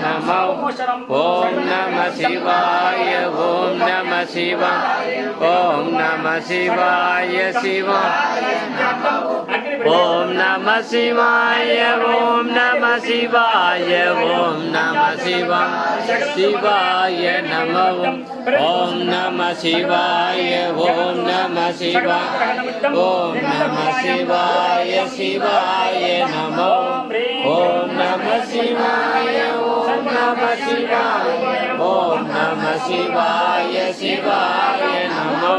நமோ ஓம் நம சிவாய ஓம் நம சிவம் ஓம் நம சிவாய சிவம் ஓம் நம சிவாய ஓம் நம சிவாய ஓம் நம சிவம் சிவாய நமோ ஓம் நம சிவாய ஓம் நம சிவாய ஓம் நம சிவாய சிவாய நமோ ஓம் நம சிவாய ஓம் நம சிவாய ஓம் நம சிவாய சிவாய நமோ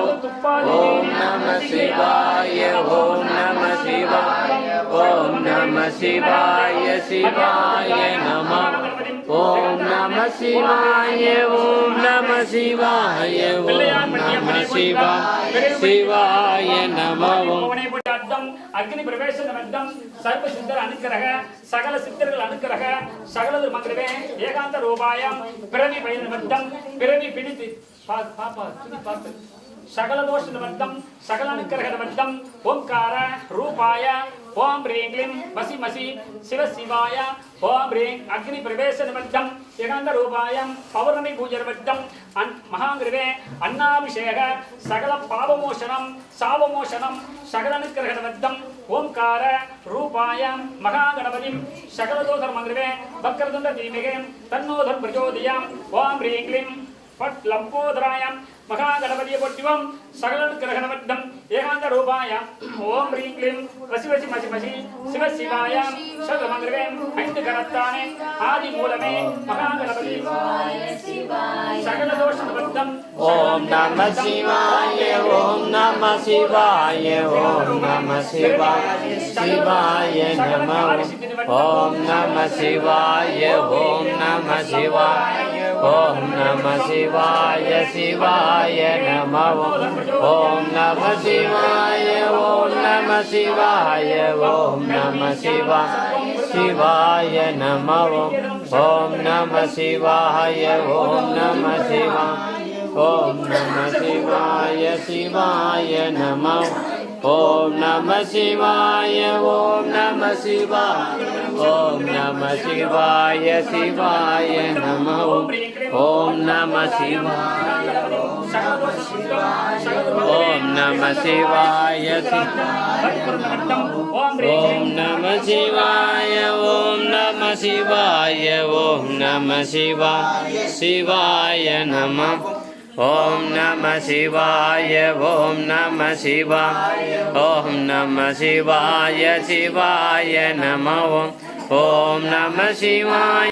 ஓம் நம சிவாய ஓம் நம சிவாய ஓம் நம சிவாய சிவாய நமோ ஓம் நம சிவாய ஓம் நம சிவாய ஓம் நம சிவாய சிவாய நமோ அக்னி பிரவேச நிமித்தம் சர்வ சித்தர் அனுக்கிரக சகல சித்தர்கள் அனுக்கிரக சகலது மங்களவே ஏகாந்த ரூபாயம் பிறவி பயன் நிமித்தம் பிறவி பிடித்து பார்த்து சகல தோஷ நிமித்தம் சகல அனுக்கிரக நிமித்தம் ஓம்கார ரூபாய ஓம் ரீம் க்ளீம் மசி மசி சிவ சிவாய ஓம் ரீம் அக்னி பிரவேச நிமித்தம் ஏகாந்த ரூபாயம் பௌர்ணமி பூஜை நிமித்தம் மகாங்கிருவே அன்னாபிஷேக சகல பாவமோசனம் சாவமோசனம் சகல அனுக்கிரக நிமித்தம் ஓம்கார ரூபாய மகாகணபதி சகல தோஷர் மங்கிருவே வக்ரதுண்ட தீமிகே தன்னோதர் பிரச்சோதயாம் ஓம் ரீம் க்ளீம் பட் லம்போதராயம் மகாகணபதிய போற்றிவம் சகல கிரகணவத்தம் ஏகாந்த ரூபாய ஓம் ரீம் க்ளீம் வசி வசி மசி மசி சிவ சிவாய சதமங்கிரவே ஐந்து கரத்தானே ஆதி மூலமே மகாகணபதி சகல தோஷ நிவர்த்தம் ஓம் நம சிவாய ஓம் நம சிவாய ஓம் நம சிவாய சிவாய நமோ ஓம் நம சிவாய ஓம் நம சிவாய ஓம் நம சிவாய சிவாய நமோ ஓம் நம சிவாய ஓம் நம சிவாய ஓம் நம சிவாய சிவாய நமோ ஓம் நம சிவாய ஓம் நம சிவாய ஓம் நம சிவாய சிவாய நமோ ஓம் நம சிவாய ஓம் நம சிவாய ஓம் நம சிவாய சிவாய நமோ ஓம் நம சிவாய ஓம் நம சிவாய ஓம் நம சிவாய ஓம் நம சிவாய ஓம் நம சிவாய சிவாய நமோ ஓம் நம சிவாய ஓம் நம சிவாய ஓம் நம சிவாய சிவாய நமோ ஓம் நம சிவாய